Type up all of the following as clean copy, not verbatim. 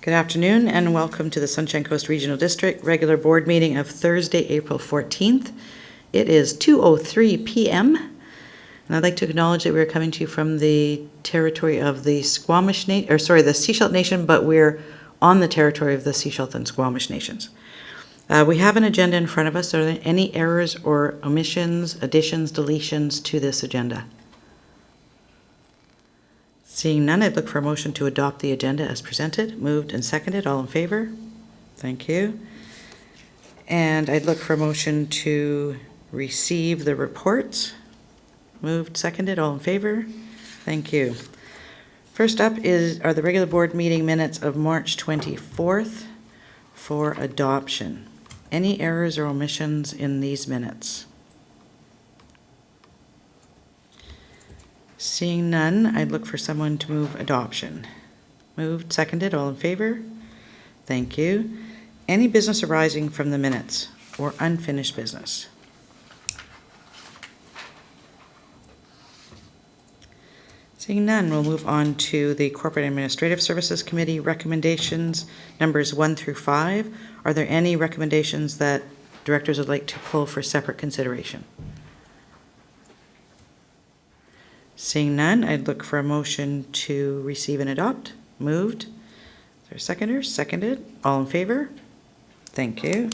Good afternoon and welcome to the Sunshine Coast Regional District regular board meeting of Thursday, April 14th. It is 2:03 p.m. and I'd like to acknowledge that we're coming to you from the territory of the the Sechelt Nation, but we're on the territory of the Sechelt and Squamish Nations. We have an agenda in front of us. Are there any errors or omissions, additions, deletions to this agenda? Seeing none, I'd look for a motion to adopt the agenda as presented. Moved and seconded. All in favor? Thank you. And I'd look for a motion to receive the reports. Moved, seconded. All in favor? Thank you. First up are the regular board meeting minutes of March 24th for adoption. Any errors or omissions in these minutes? Seeing none, I'd look for someone to move adoption. Moved, seconded, all in favor? Thank you. Any business arising from the minutes or unfinished business? Seeing none, we'll move on to the Corporate Administrative Services Committee recommendations, numbers 1 through 5. Are there any recommendations that directors would like to pull for separate consideration? Seeing none, I'd look for a motion to receive and adopt. Moved. Is there a seconder? Seconded. All in favor? Thank you.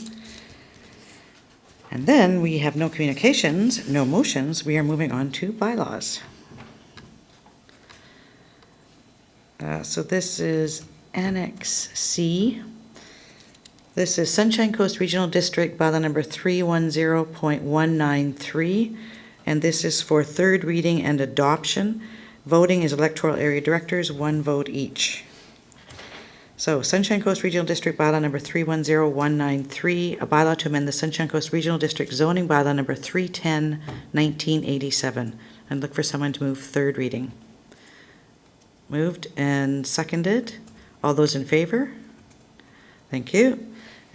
And then we have no communications, no motions. We are moving on to bylaws. So this is Annex C. This is Sunshine Coast Regional District bylaw number 310.193. And this is for third reading and adoption. Voting is electoral area directors, 1 vote each. So Sunshine Coast Regional District bylaw number 310193, a bylaw to amend the Sunshine Coast Regional District zoning bylaw number 310, 1987. And look for someone to move third reading. Moved and seconded. All those in favor? Thank you.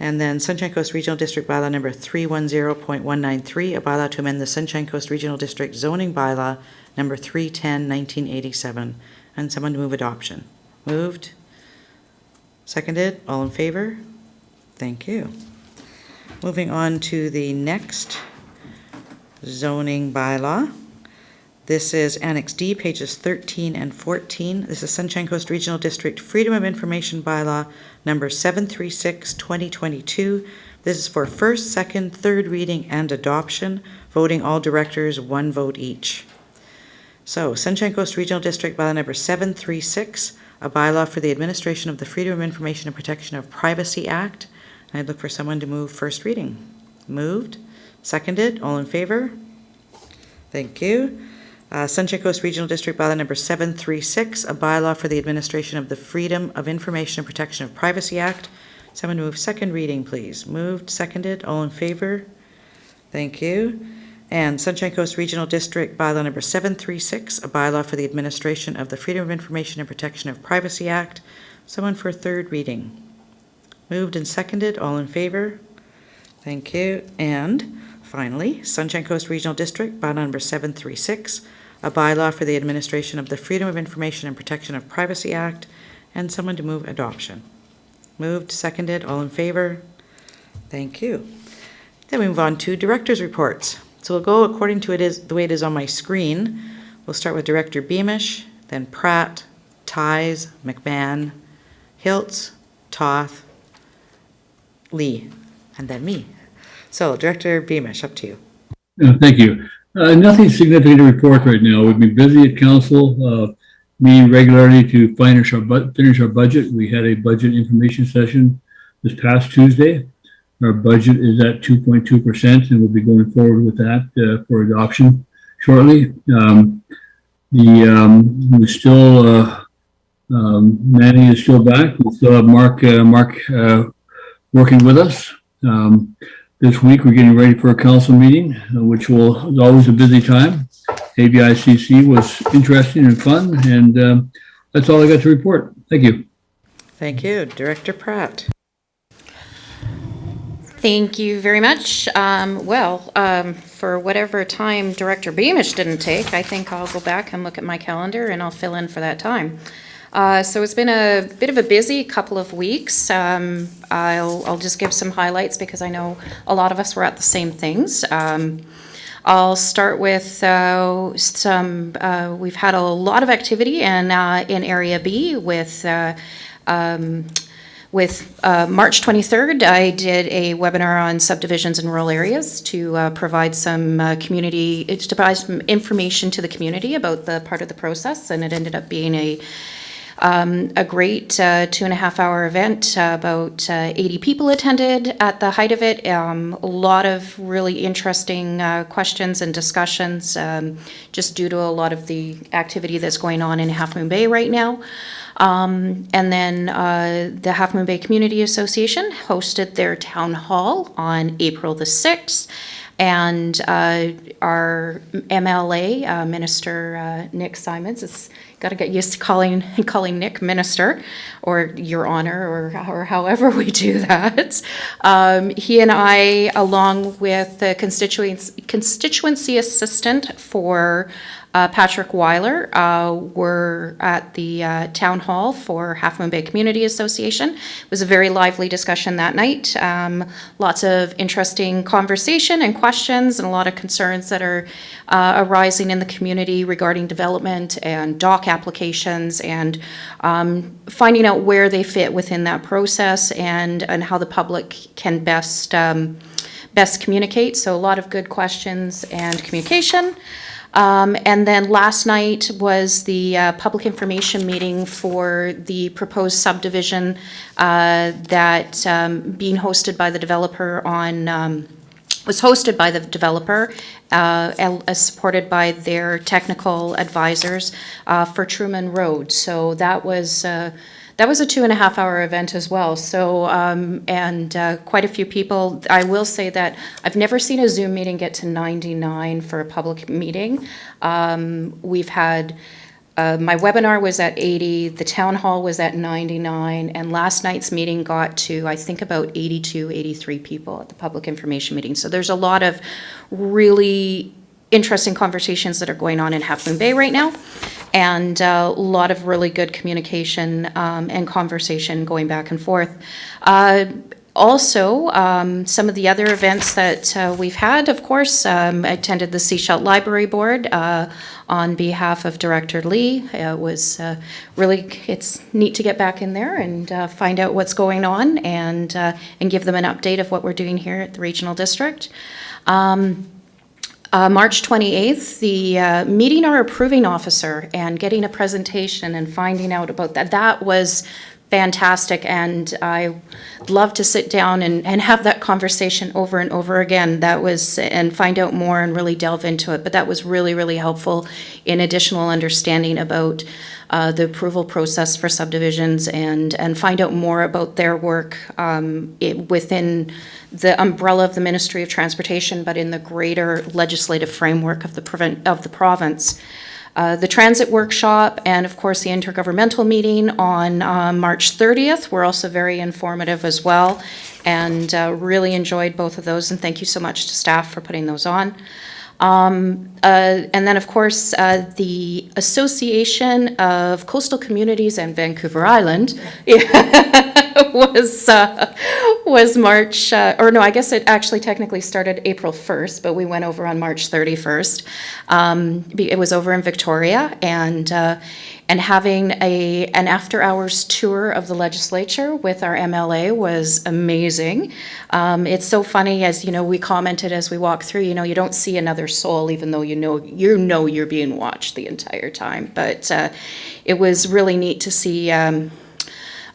And then Sunshine Coast Regional District bylaw number 310.193, a bylaw to amend the Sunshine Coast Regional District zoning bylaw number 310, 1987. And someone to move adoption. Moved. Seconded. All in favor? Thank you. Moving on to the next zoning bylaw. This is Annex D, pages 13 and 14. This is Sunshine Coast Regional District Freedom of Information Bylaw number 736/2022. This is for first, second, third reading and adoption. Voting all directors, 1 vote each. So Sunshine Coast Regional District Bylaw number 736, a bylaw for the administration of the Freedom of Information and Protection of Privacy Act. I'd look for someone to move first reading. Moved. Seconded. All in favor? Thank you. Sunshine Coast Regional District bylaw number 736, a bylaw for the administration of the Freedom of Information and Protection of Privacy Act. Someone move second reading, please. Moved, seconded, all in favor? Thank you. And Sunshine Coast Regional District bylaw number 736, a bylaw for the administration of the Freedom of Information and Protection of Privacy Act. Someone for third reading. Moved and seconded, all in favor? Thank you. And finally, Sunshine Coast Regional District bylaw number 736, a bylaw for the administration of the Freedom of Information and Protection of Privacy Act, and someone to move adoption. Moved, seconded, all in favor? Thank you. Then we move on to directors' reports. So we'll go according to the way it is on my screen. We'll start with Director Beamish, then Pratt, Ties, McMahon, Hiltz, Toth, Lee, and then me. So Director Beamish, up to you. Thank you. Nothing significant to report right now. We've been busy at council, meeting regularly to finish our budget. We had a budget information session this past Tuesday. Our budget is at 2.2%, and we'll be going forward with that for adoption shortly. Manny is still back. We still have Mark working with us. This week, we're getting ready for a council meeting, which is always a busy time. ABICC was interesting and fun, and that's all I got to report. Thank you. Thank you. Director Pratt. Thank you very much. For whatever time Director Beamish didn't take, I think I'll go back and look at my calendar and I'll fill in for that time. So it's been a bit of a busy couple of weeks. I'll just give some highlights because I know a lot of us were at the same things. I'll start with we've had a lot of activity in Area B with March 23rd, I did a webinar on subdivisions in rural areas to provide some information to the community about the part of the process, and it ended up being a great 2.5-hour event. About 80 people attended at the height of it. A lot of really interesting questions and discussions, just due to a lot of the activity that's going on in Half Moon Bay right now. And then the Half Moon Bay Community Association hosted their town hall on April the 6th. And our MLA, Minister Nick Simons, it's got to get used to calling Nick Minister, or Your Honor, or however we do that. He and I, along with the constituency assistant for Patrick Weiler, were at the town hall for Half Moon Bay Community Association. It was a very lively discussion that night. Lots of interesting conversation and questions, and a lot of concerns that are arising in the community regarding development and dock applications, and finding out where they fit within that process, and how the public can best communicate. So a lot of good questions and communication. And then last night was the public information meeting for the proposed subdivision that being hosted by the developer was hosted by the developer, supported by their technical advisors for Truman Road. So that was a 2.5-hour event as well. So, quite a few people. I will say that I've never seen a Zoom meeting get to 99 for a public meeting. We've had, my webinar was at 80, the town hall was at 99, and last night's meeting got to, I think, about 82, 83 people at the public information meeting. So there's a lot of really interesting conversations that are going on in Half Moon Bay right now, and a lot of really good communication and conversation going back and forth. Also, some of the other events that we've had, of course, I attended the Seashell Library Board on behalf of Director Lee. It was it's neat to get back in there and find out what's going on, and give them an update of what we're doing here at the Regional District. March 28th, the meeting our approving officer and getting a presentation and finding out about that. That was fantastic, and I love to sit down and have that conversation over and over again. That was, and find out more and really delve into it. But that was really, really helpful in additional understanding about the approval process for subdivisions, and find out more about their work within the umbrella of the Ministry of Transportation, but in the greater legislative framework of the province. The transit workshop and, of course, the intergovernmental meeting on March 30th were also very informative as well, and really enjoyed both of those, and thank you so much to staff for putting those on. And then, of course, the Association of Coastal Communities and Vancouver Island was March, or no, I guess it actually technically started April 1st, but we went over on March 31st. It was over in Victoria, and having an after-hours tour of the legislature with our MLA was amazing. It's so funny, as you know, we commented as we walked through, you don't see another soul, even though you know you're being watched the entire time. But it was really neat to see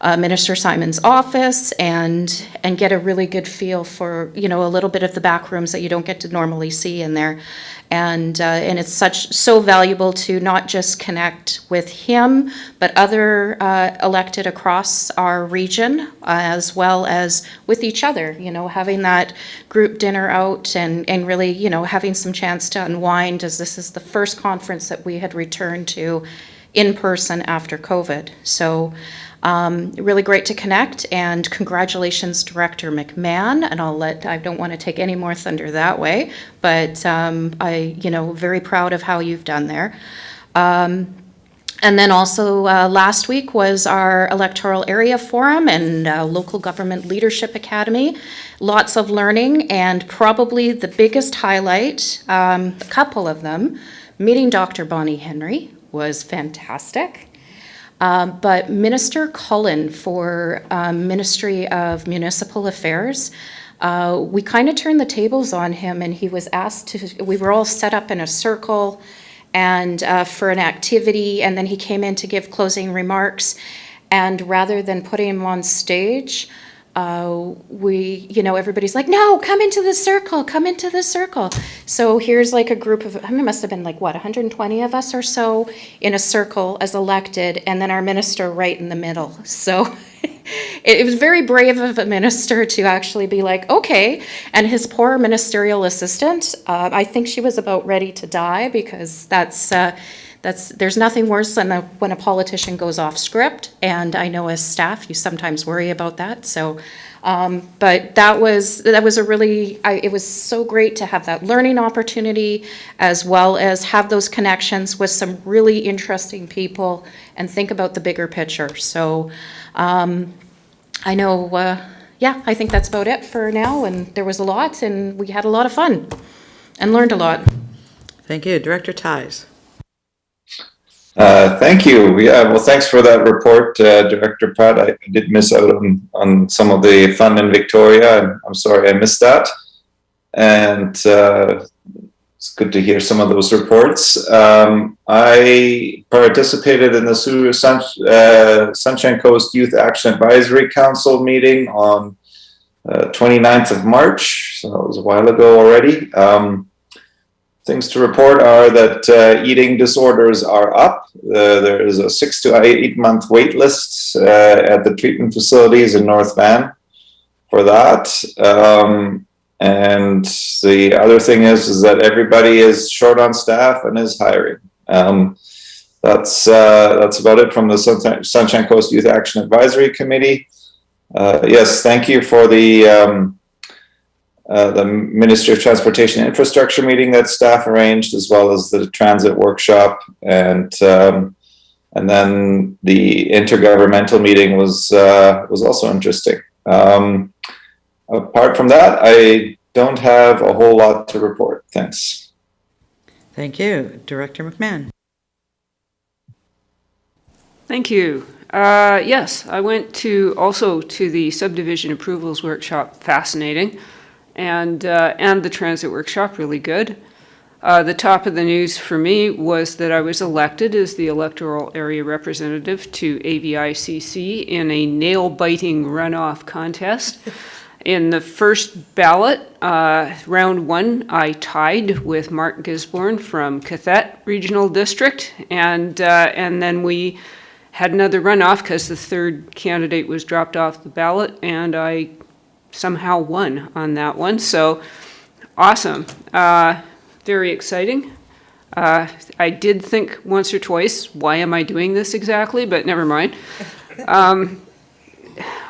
Minister Simon's office and get a really good feel for, a little bit of the back rooms that you don't get to normally see in there. And it's so valuable to not just connect with him, but other elected across our region, as well as with each other, having that group dinner out and really, having some chance to unwind, as this is the first conference that we had returned to in person after COVID. So really great to connect, and congratulations, Director McMahon. And I don't want to take any more thunder that way, but very proud of how you've done there. And then also last week was our electoral area forum and local government leadership academy. Lots of learning, and probably the biggest highlight, a couple of them, meeting Dr. Bonnie Henry was fantastic. But Minister Cullen for Ministry of Municipal Affairs, we kind of turned the tables on him, and he was asked to, we were all set up in a circle and for an activity, and then he came in to give closing remarks, and rather than putting him on stage, everybody's like, no, come into the circle, come into the circle. So here's like a group of, it must have been like, 120 of us or so in a circle as elected, and then our minister right in the middle. So it was very brave of a minister to actually be like, okay, and his poor ministerial assistant, I think she was about ready to die, because there's nothing worse than when a politician goes off script, and I know as staff you sometimes worry about that. So, but that was a really, it was so great to have that learning opportunity, as well as have those connections with some really interesting people and think about the bigger picture. So, I know, I think that's about it for now, and there was a lot, and we had a lot of fun and learned a lot. Thank you. Director Ties. Thank you. Yeah, well, thanks for that report, Director Pratt. I did miss out on some of the fun in Victoria, and I'm sorry I missed that. And it's good to hear some of those reports. I participated in the Sunshine Coast Youth Action Advisory Council meeting on 29th of March, so that was a while ago already. Things to report are that eating disorders are up. There is a 6 to 8 month wait list at the treatment facilities in North Van for that. And the other thing is that everybody is short on staff and is hiring. That's about it from the Sunshine Coast Youth Action Advisory Committee. Yes, thank you for the Ministry of Transportation and Infrastructure meeting that staff arranged, as well as the transit workshop, and then the intergovernmental meeting was also interesting. Apart from that, I don't have a whole lot to report. Thanks. Thank you. Director McMahon. Thank you. Yes, I went also to the subdivision approvals workshop, fascinating, and the transit workshop, really good. The top of the news for me was that I was elected as the electoral area representative to AVICC in a nail-biting runoff contest. In the first ballot, round one, I tied with Mark Gisborne from Cathet Regional District, and then we had another runoff because the third candidate was dropped off the ballot, and I somehow won on that one. So awesome. Very exciting. I did think once or twice, why am I doing this exactly? But never mind. On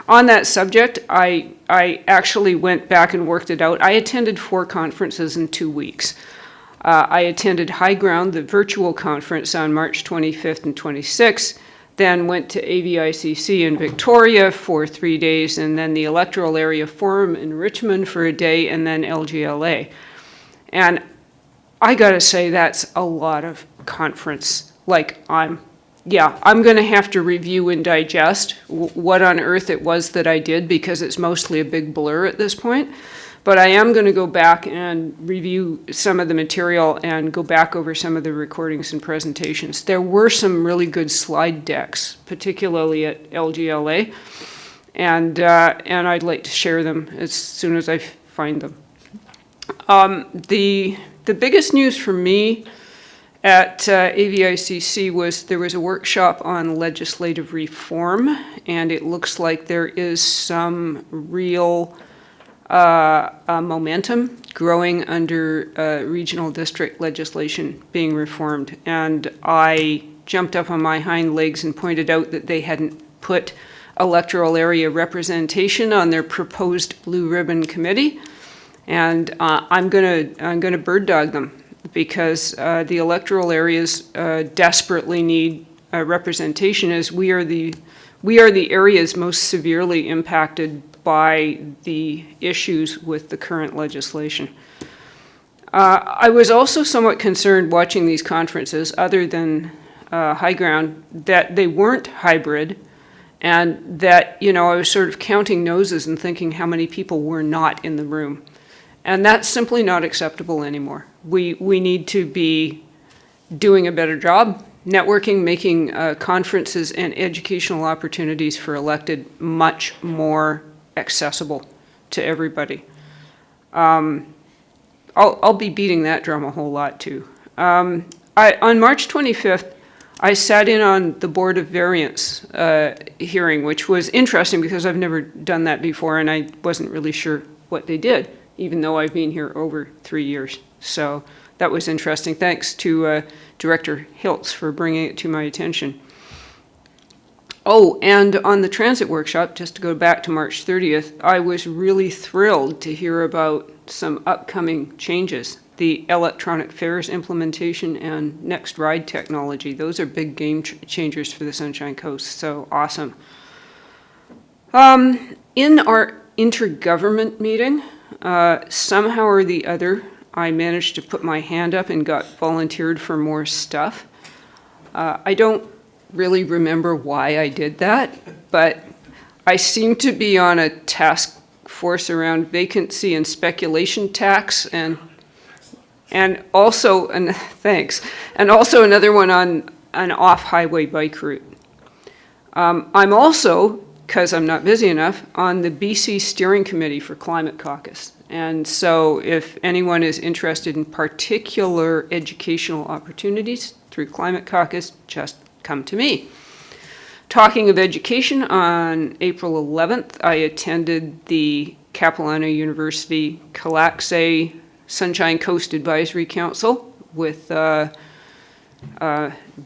that subject, I actually went back and worked it out. I attended 4 conferences in 2 weeks. I attended High Ground, the virtual conference, on March 25th and 26th, then went to AVICC in Victoria for 3 days, and then the Electoral Area Forum in Richmond for a day, and then LGLA. And I gotta say, that's a lot of conference. Like, I'm going to have to review and digest what on earth it was that I did, because it's mostly a big blur at this point. But I am going to go back and review some of the material and go back over some of the recordings and presentations. There were some really good slide decks, particularly at LGLA, and I'd like to share them as soon as I find them. The biggest news for me at AVICC was there was a workshop on legislative reform, and it looks like there is some real momentum growing under regional district legislation being reformed. And I jumped up on my hind legs and pointed out that they hadn't put electoral area representation on their proposed blue ribbon committee. And I'm gonna bird dog them, because the electoral areas desperately need representation, as we are the areas most severely impacted by the issues with the current legislation. I was also somewhat concerned watching these conferences, other than High Ground, that they weren't hybrid, and that, I was sort of counting noses and thinking how many people were not in the room. And that's simply not acceptable anymore. We need to be doing a better job networking, making conferences and educational opportunities for elected much more accessible to everybody. I'll be beating that drum a whole lot too. On March 25th, I sat in on the Board of Variance hearing, which was interesting because I've never done that before and I wasn't really sure what they did, even though I've been here over 3 years. So that was interesting. Thanks to Director Hiltz for bringing it to my attention. Oh, and on the transit workshop, just to go back to March 30th, I was really thrilled to hear about some upcoming changes. The electronic fares implementation and next ride technology. Those are big game changers for the Sunshine Coast, so awesome. In our intergovernment meeting, somehow or the other, I managed to put my hand up and got volunteered for more stuff. I don't really remember why I did that, but I seem to be on a task force around vacancy and speculation tax, and also, and thanks, and also another one on an off-highway bike route. I'm also, because I'm not busy enough, on the BC Steering Committee for Climate Caucus. And so if anyone is interested in particular educational opportunities through Climate Caucus, just come to me. Talking of education, on April 11th, I attended the Capilano University Calaxe Sunshine Coast Advisory Council with the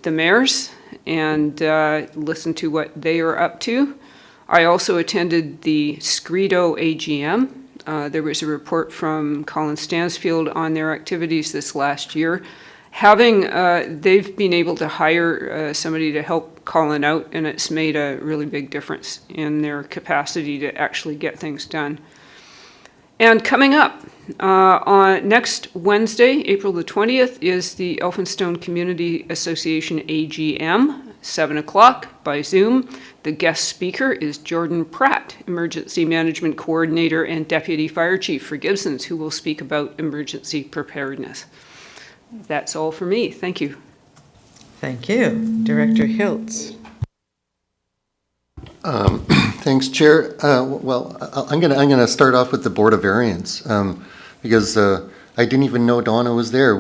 mayors and listened to what they are up to. I also attended the Scredo AGM. There was a report from Colin Stansfield on their activities this last year. They've been able to hire somebody to help Colin out, and it's made a really big difference in their capacity to actually get things done. And coming up, on next Wednesday, April the 20th, is the Elphinstone Community Association AGM, 7 o'clock by Zoom. The guest speaker is Jordan Pratt, Emergency Management Coordinator and Deputy Fire Chief for Gibsons, who will speak about emergency preparedness. That's all for me. Thank you. Thank you. Director Hiltz. Thanks, Chair. Well, I'm gonna start off with the Board of Variance because I didn't even know Donna was there.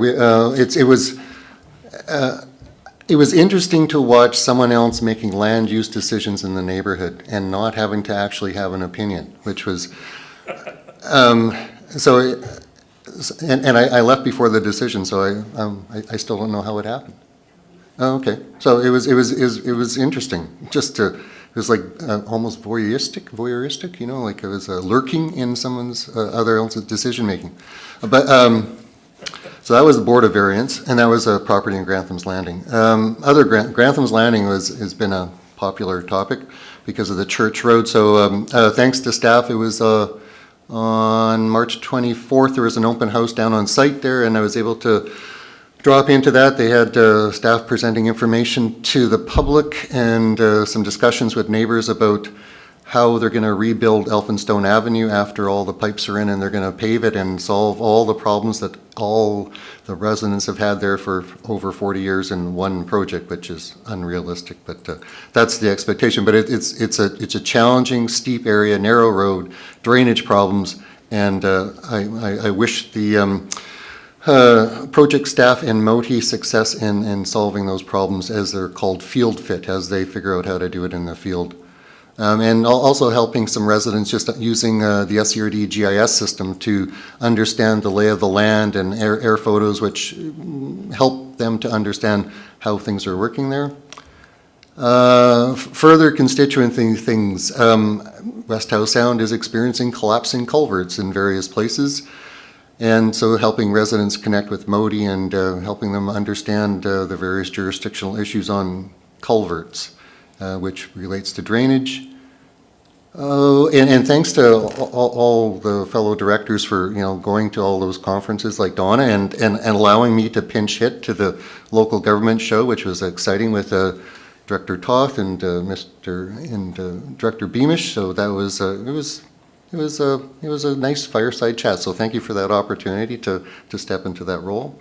It was interesting to watch someone else making land use decisions in the neighborhood and not having to actually have an opinion, which was so. And I left before the decision, so I still don't know how it happened. Oh, okay, so it was interesting. It was like almost voyeuristic, like it was lurking in someone's other else's decision making. But so that was the Board of Variance, and that was a property in Grantham's Landing. Grantham's Landing has been a popular topic because of the church road. So thanks to staff, it was. On March 24th, there was an open house down on site there, and I was able to drop into that. They had staff presenting information to the public and some discussions with neighbors about how they're going to rebuild Elphinstone Avenue after all the pipes are in, and they're going to pave it and solve all the problems that all the residents have had there for over 40 years in one project, which is unrealistic, but that's the expectation. But it's a challenging, steep area, narrow road, drainage problems, and I wish the project staff and MOTI success in solving those problems, as they're called field fit, as they figure out how to do it in the field. And also helping some residents just using the SCRD GIS system to understand the lay of the land and air photos, which help them to understand how things are working there. Further constituent things, West Howe Sound is experiencing collapsing culverts in various places. And so helping residents connect with MOTI and helping them understand the various jurisdictional issues on culverts, which relates to drainage. Oh, and thanks to all the fellow directors for, going to all those conferences like Donna and allowing me to pinch hit to the local government show, which was exciting with Director Toth and Director Beamish. So that was it was a nice fireside chat. So thank you for that opportunity to step into that role.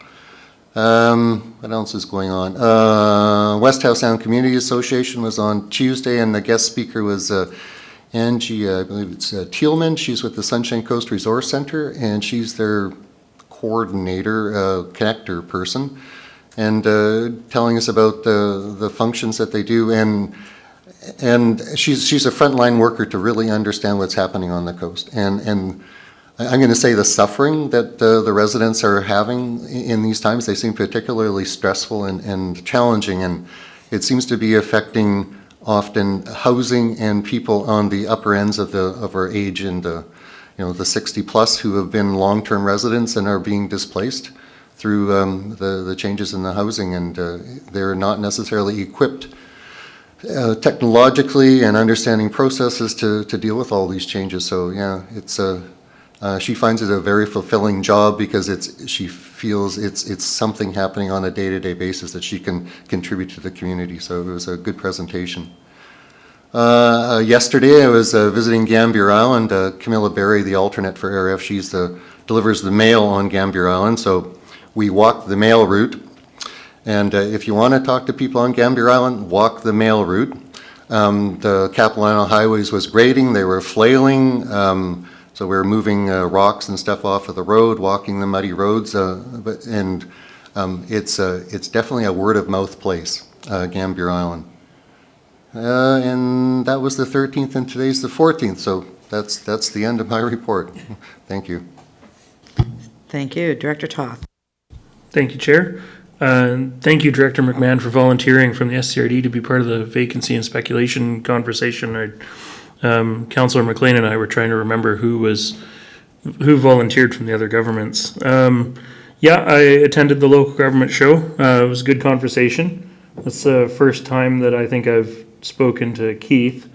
What else is going on? West Howe Sound Community Association was on Tuesday, and the guest speaker was Angie, I believe it's Thielman. She's with the Sunshine Coast Resource Center, and she's their coordinator, connector person, and telling us about the functions that they do. And she's a frontline worker to really understand what's happening on the coast. And I'm going to say the suffering that the residents are having in these times, they seem particularly stressful and challenging, and it seems to be affecting often housing and people on the upper ends of our age and the 60 plus who have been long-term residents and are being displaced through the changes in the housing, and they're not necessarily equipped technologically and understanding processes to deal with all these changes. So yeah, it's she finds it a very fulfilling job because she feels it's something happening on a day-to-day basis that she can contribute to the community. So it was a good presentation. Yesterday I was visiting Gambier Island. Camilla Berry, the alternate for RF, she's delivers the mail on Gambier Island. So we walked the mail route. And if you want to talk to people on Gambier Island, walk the mail route. The Capilano Highways was grading, they were flailing. So we were moving rocks and stuff off of the road, walking the muddy roads, it's definitely a word-of-mouth place, Gambier Island. And that was the 13th, and today's the 14th. So that's the end of my report. Thank you. Thank you. Director Toth. Thank you, Chair. Thank you, Director McMahon, for volunteering from the SCRD to be part of the vacancy and speculation conversation. Councillor McLean and I were trying to remember who volunteered from the other governments. I attended the local government show. It was a good conversation. It's the first time that I think I've spoken to Keith.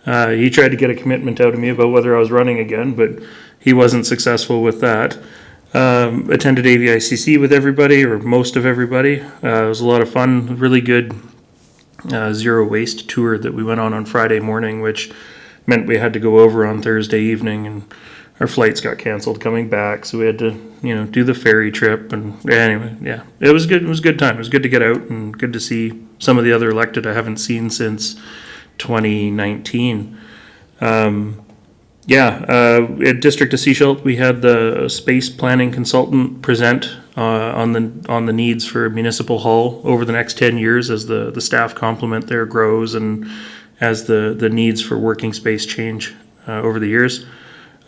He tried to get a commitment out of me about whether I was running again, but he wasn't successful with that. Attended AVICC with everybody, or most of everybody. It was a lot of fun, really good zero waste tour that we went on Friday morning, which meant we had to go over on Thursday evening, and our flights got canceled coming back, so we had to do the ferry trip. And anyway, yeah, it was good. It was a good time. It was good to get out and good to see some of the other elected I haven't seen since 2019. At District of Seashell, we had the space planning consultant present on the needs for municipal hall over the next 10 years as the staff complement there grows and as the needs for working space change over the years.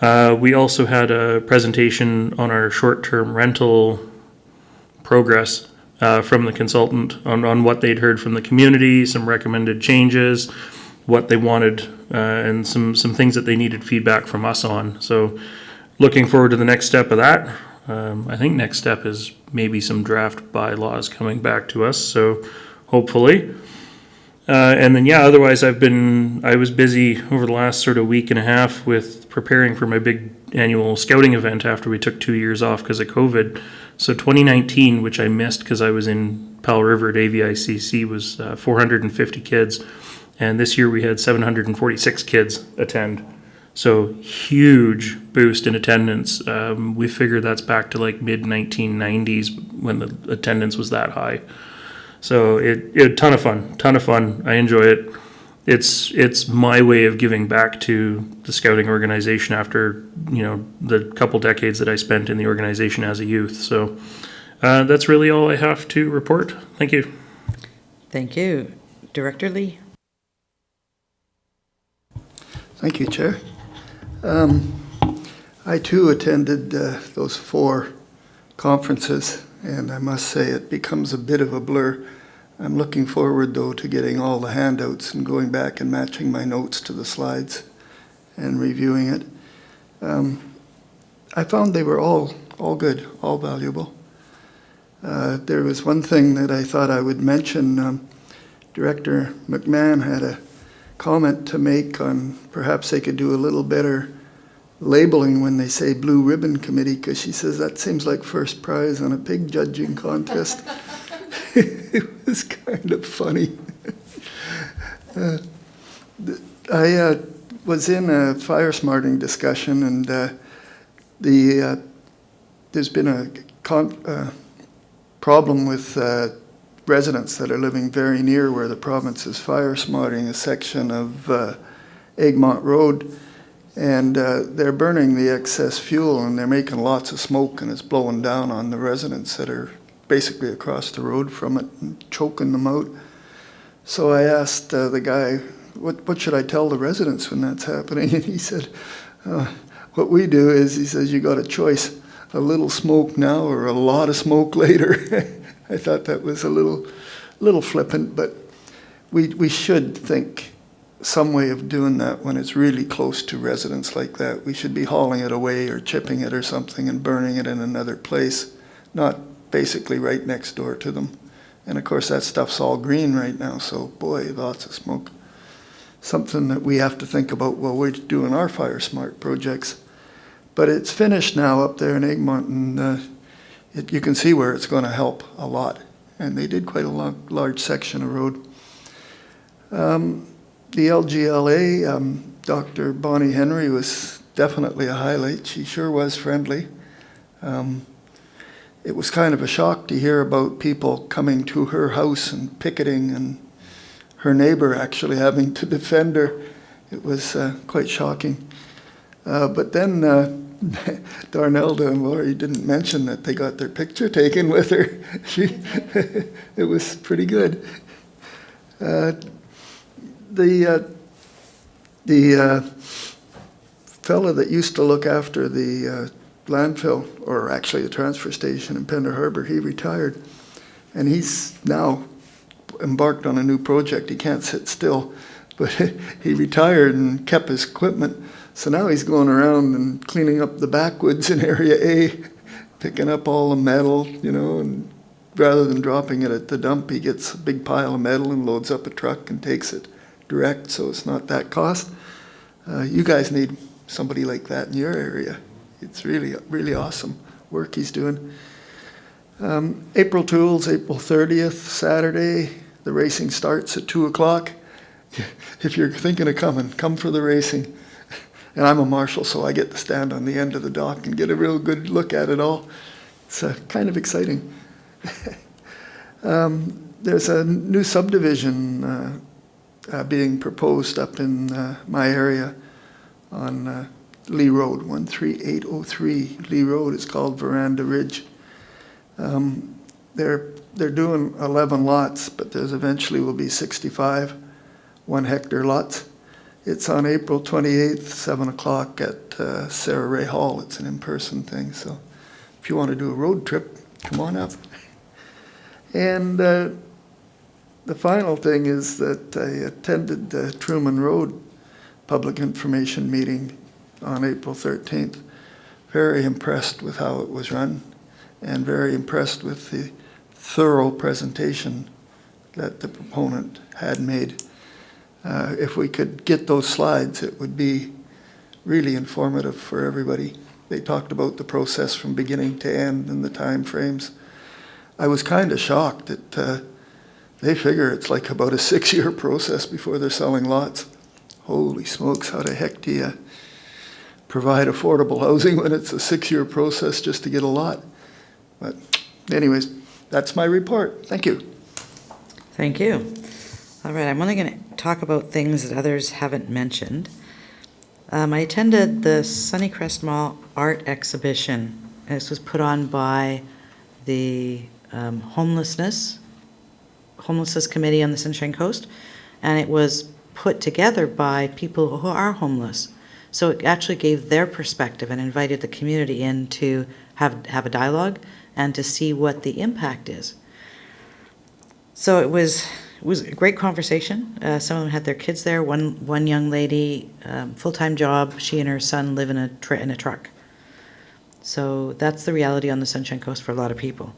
We also had a presentation on our short-term rental progress from the consultant on what they'd heard from the community, some recommended changes, what they wanted, and some things that they needed feedback from us on. So looking forward to the next step of that. I think next step is maybe some draft bylaws coming back to us, so hopefully. Otherwise I was busy over the last sort of week and a half with preparing for my big annual scouting event after we took 2 years off because of COVID. So 2019, which I missed because I was in Powell River at AVICC, was 450 kids. And this year we had 746 kids attend. So huge boost in attendance. We figure that's back to like mid-1990s when the attendance was that high. So it ton of fun. I enjoy it. It's my way of giving back to the scouting organization after, the couple decades that I spent in the organization as a youth. So that's really all I have to report. Thank you. Thank you. Director Lee. Thank you, Chair. I too attended those 4 conferences, and I must say it becomes a bit of a blur. I'm looking forward, though, to getting all the handouts and going back and matching my notes to the slides and reviewing it. I found they were all good, all valuable. There was one thing that I thought I would mention. Director McMahon had a comment to make on perhaps they could do a little better labeling when they say Blue Ribbon Committee, because she says that seems like first prize on a pig judging contest. It was kind of funny. I was in a fire smarting discussion, and there's been a problem with residents that are living very near where the province is fire smarting a section of Egmont Road, and they're burning the excess fuel, and they're making lots of smoke, and it's blowing down on the residents that are basically across the road from it and choking them out. So I asked the guy, what should I tell the residents when that's happening? And he said, what we do is, he says, you got a choice, a little smoke now or a lot of smoke later. I thought that was a little flippant, but we should think some way of doing that when it's really close to residents like that. We should be hauling it away or chipping it or something and burning it in another place, not basically right next door to them. And of course that stuff's all green right now, so boy, lots of smoke. Something that we have to think about while we're doing our Fire Smart projects. But it's finished now up there in Egmont, and you can see where it's going to help a lot. And they did quite a large section of road. The LGLA, Dr. Bonnie Henry was definitely a highlight. She sure was friendly. It was kind of a shock to hear about people coming to her house and picketing, and her neighbor actually having to defend her. It was quite shocking. But then Darnelda and Laurie didn't mention that they got their picture taken with her. It was pretty good. The fella that used to look after the landfill, or actually the transfer station in Pender Harbor, he retired, and he's now embarked on a new project. He can't sit still, but he retired and kept his equipment, so now he's going around and cleaning up the backwoods in Area A, picking up all the metal, and rather than dropping it at the dump, he gets a big pile of metal and loads up a truck and takes it direct, so it's not that cost. You guys need somebody like that in your area. It's really, really awesome work he's doing. April Tools, April 30th, Saturday. The racing starts at 2 o'clock. If you're thinking of coming, come for the racing. And I'm a marshal, so I get to stand on the end of the dock and get a real good look at it all. It's kind of exciting. There's a new subdivision being proposed up in my area on Lee Road, 13803 Lee Road. It's called Veranda Ridge. They're doing 11 lots, but there's eventually will be 65 1-hectare lots. It's on April 28th, 7 o'clock at Sarah Ray Hall. It's an in-person thing, so if you want to do a road trip, come on up. And the final thing is that I attended the Truman Road public information meeting on April 13th. Very impressed with how it was run, and very impressed with the thorough presentation that the proponent had made. If we could get those slides, it would be really informative for everybody. They talked about the process from beginning to end and the time frames. I was kind of shocked that they figure it's like about a 6-year process before they're selling lots. Holy smokes, how the heck do you provide affordable housing when it's a 6-year process just to get a lot? But anyways, that's my report. Thank you. Thank you. All right, I'm only going to talk about things that others haven't mentioned. I attended the Crest Mall art exhibition. This was put on by the Homelessness Committee on the Sunshine Coast, and it was put together by people who are homeless. So it actually gave their perspective and invited the community in to have a dialogue and to see what the impact is. So it was a great conversation. Some of them had their kids there. One young lady, full-time job, she and her son live in a truck. So that's the reality on the Sunshine Coast for a lot of people.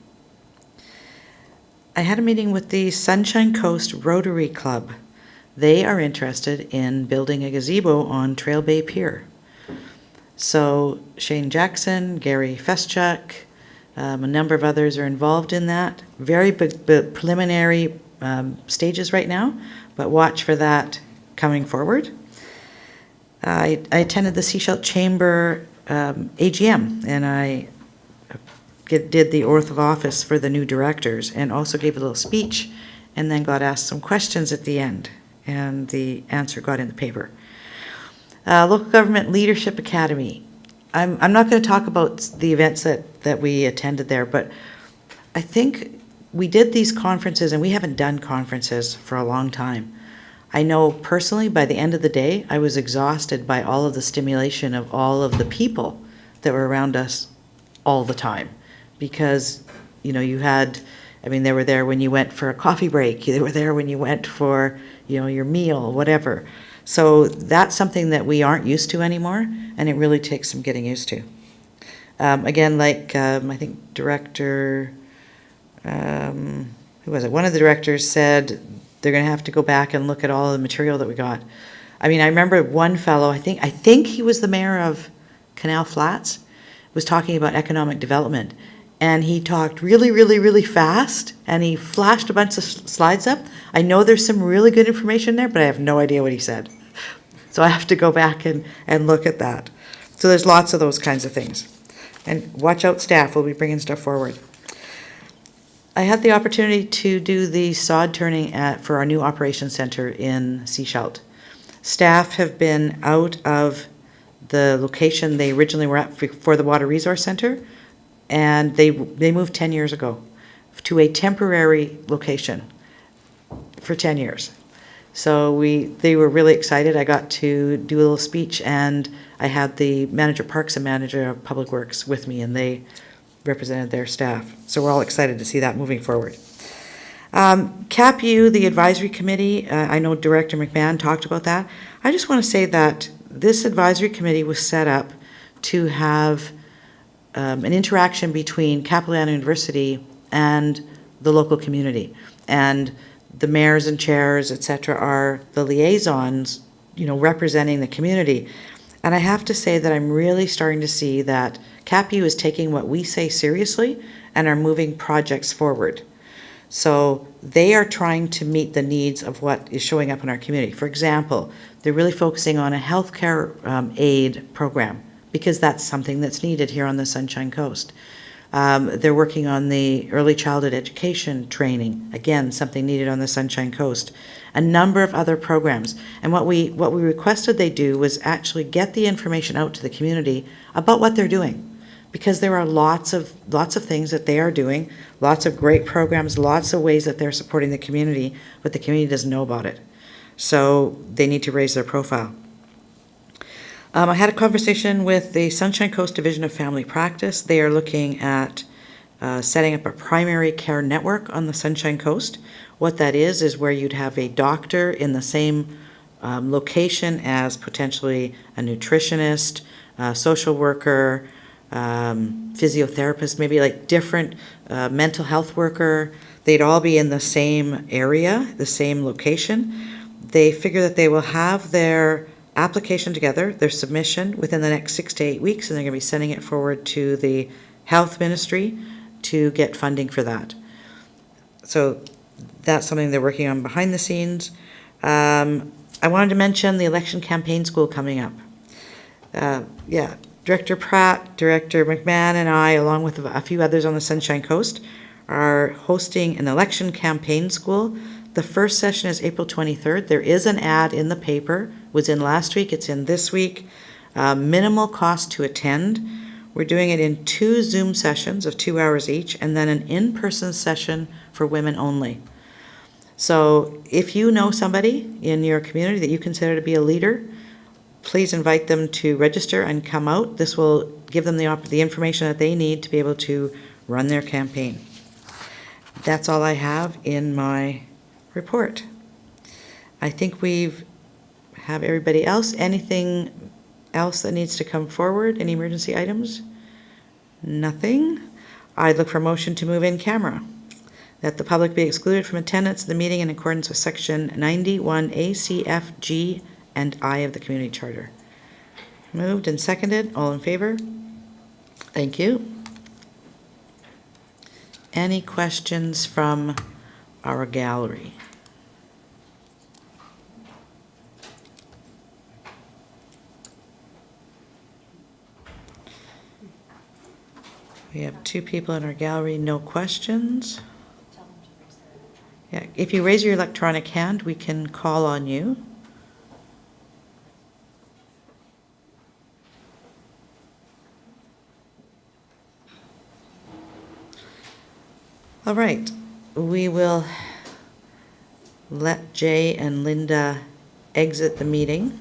I had a meeting with the Sunshine Coast Rotary Club. They are interested in building a gazebo on Trail Bay Pier. So Shane Jackson, Gary Feschuk, a number of others are involved in that. Very preliminary stages right now, but watch for that coming forward. I attended the Seashell Chamber AGM, and I did the oath of office for the new directors, and also gave a little speech, and then got asked some questions at the end, and the answer got in the paper. Local Government Leadership Academy. I'm not going to talk about the events that we attended there, but I think we did these conferences, and we haven't done conferences for a long time. I know personally, by the end of the day, I was exhausted by all of the stimulation of all of the people that were around us all the time. Because, you know, they were there when you went for a coffee break, they were there when you went for, your meal, whatever. So that's something that we aren't used to anymore, and it really takes some getting used to. Again, I think Director, who was it? One of the directors said they're going to have to go back and look at all the material that we got. I mean, I remember one fellow, I think he was the mayor of Canal Flats, was talking about economic development. And he talked really, really, really fast, and he flashed a bunch of slides up. I know there's some really good information there, but I have no idea what he said. So I have to go back and look at that. So there's lots of those kinds of things. And watch out, staff, we'll be bringing stuff forward. I had the opportunity to do the sod turning for our new operations center in Seashelt. Staff have been out of the location they originally were at for the Water Resource Center, and they moved 10 years ago to a temporary location for 10 years. So they were really excited. I got to do a little speech, and I had the manager Parks and manager of Public Works with me, and they represented their staff. So we're all excited to see that moving forward. CAPU, the advisory committee, I know Director McMahon talked about that. I just want to say that this advisory committee was set up to have an interaction between Capilano University and the local community. And the mayors and chairs, et cetera, are the liaisons, representing the community. And I have to say that I'm really starting to see that CAPU is taking what we say seriously and are moving projects forward. So they are trying to meet the needs of what is showing up in our community. For example, they're really focusing on a healthcare aid program, because that's something that's needed here on the Sunshine Coast. They're working on the early childhood education training, again, something needed on the Sunshine Coast. A number of other programs. And what we requested they do was actually get the information out to the community about what they're doing. Because there are lots of things that they are doing, lots of great programs, lots of ways that they're supporting the community, but the community doesn't know about it. So they need to raise their profile. I had a conversation with the Sunshine Coast Division of Family Practice. They are looking at setting up a primary care network on the Sunshine Coast. What that is where you'd have a doctor in the same location as potentially a nutritionist, a social worker, physiotherapist, maybe like different mental health worker. They'd all be in the same area, the same location. They figure that they will have their application together, their submission, within the next 6 to 8 weeks, and they're going to be sending it forward to the health ministry to get funding for that. So that's something they're working on behind the scenes. I wanted to mention the election campaign school coming up. Director Pratt, Director McMahon, and I, along with a few others on the Sunshine Coast, are hosting an election campaign school. The first session is April 23rd. There is an ad in the paper. It was in last week. It's in this week. Minimal cost to attend. We're doing it in 2 Zoom sessions of 2 hours each, and then an in-person session for women only. So if you know somebody in your community that you consider to be a leader, please invite them to register and come out. This will give them the information that they need to be able to run their campaign. That's all I have in my report. I think have everybody else. Anything else that needs to come forward? Any emergency items? Nothing. I'd look for a motion to move in camera. that the public be excluded from attendance of the meeting in accordance with Section 91 ACF G and I of the Community Charter. Moved and seconded. All in favor? Thank you. Any questions from our gallery? We have 2 people in our gallery, no questions. Yeah, if you raise your electronic hand, we can call on you. All right, we will let Jay and Linda exit the meeting.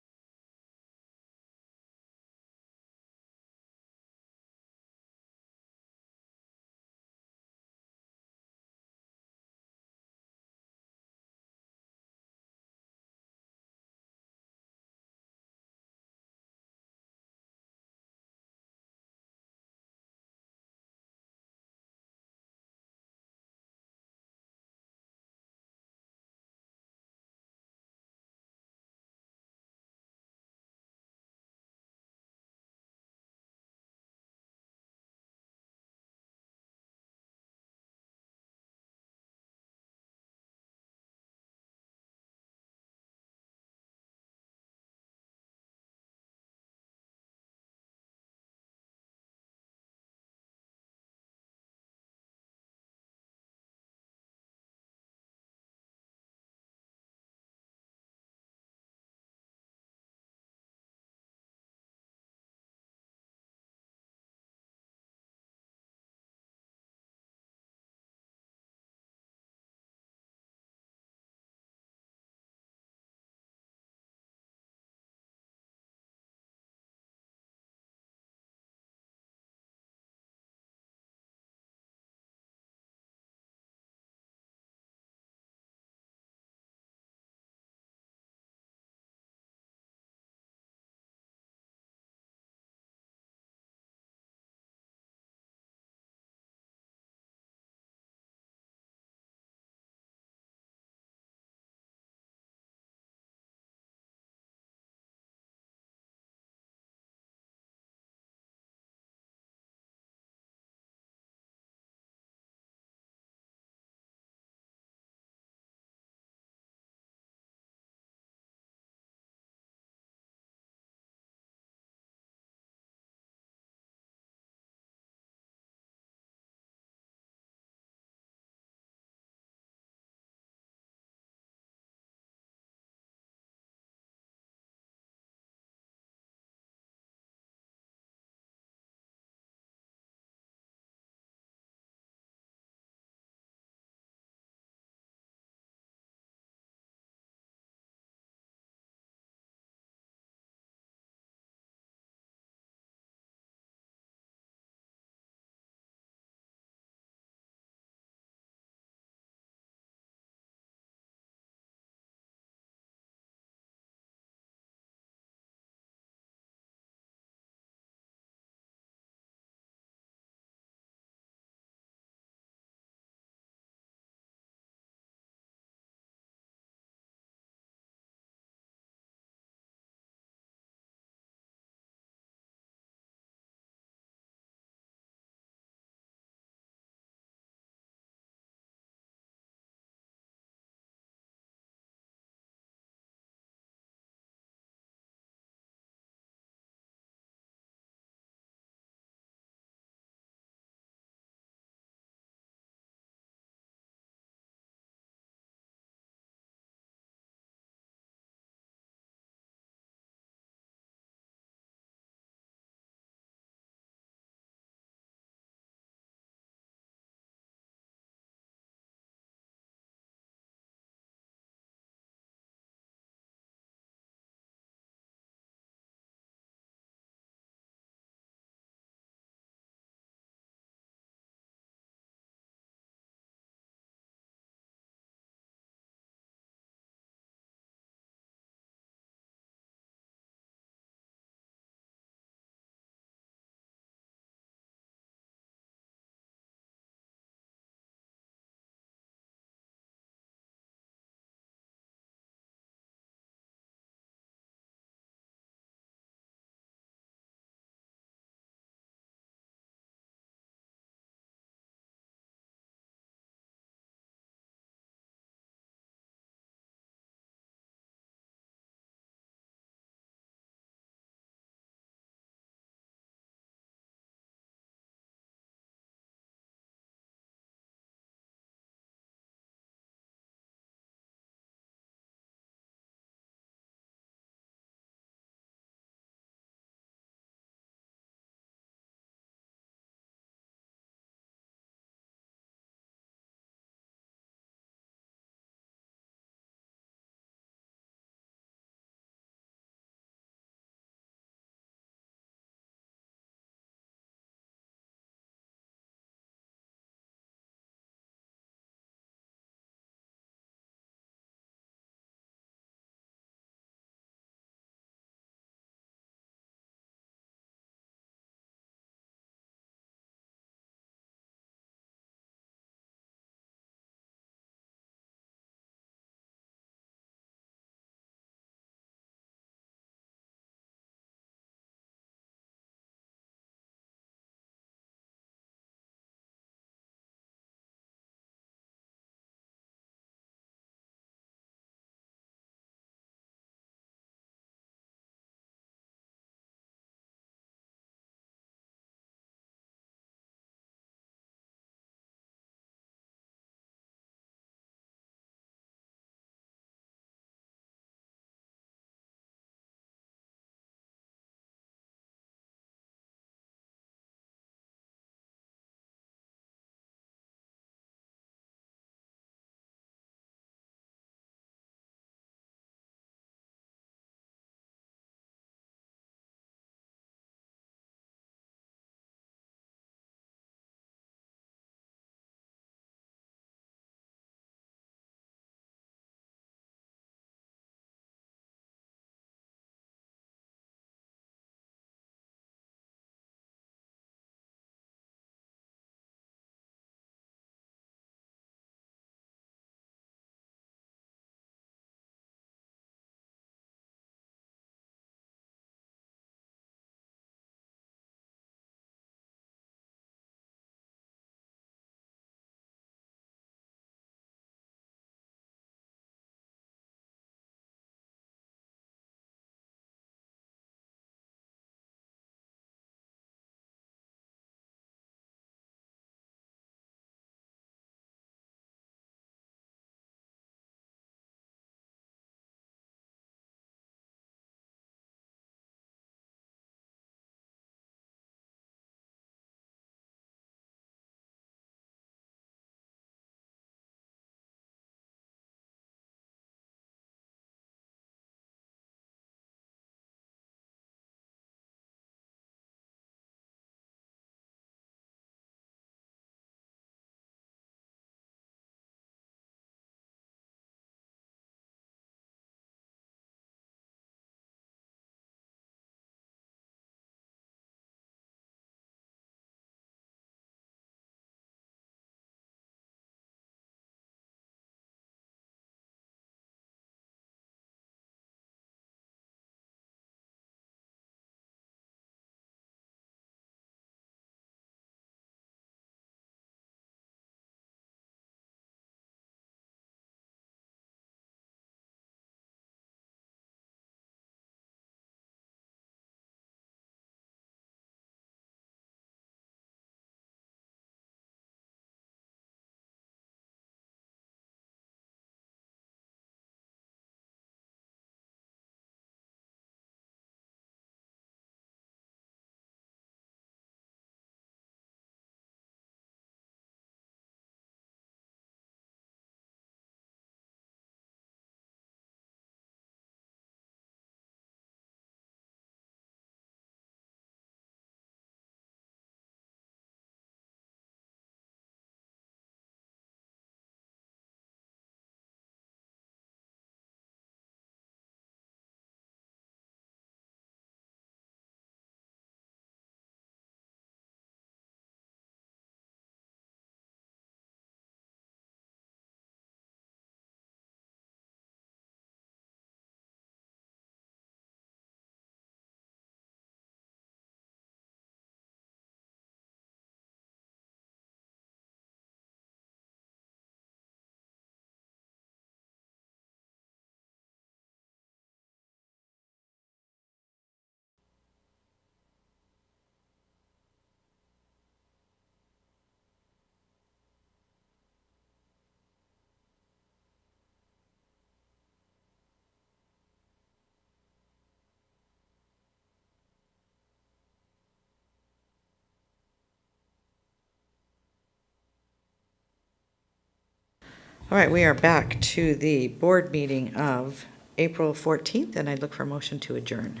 All right, we are back to the board meeting of April 14th, and I'd look for a motion to adjourn.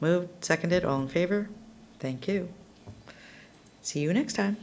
Moved, seconded, all in favor? Thank you. See you next time.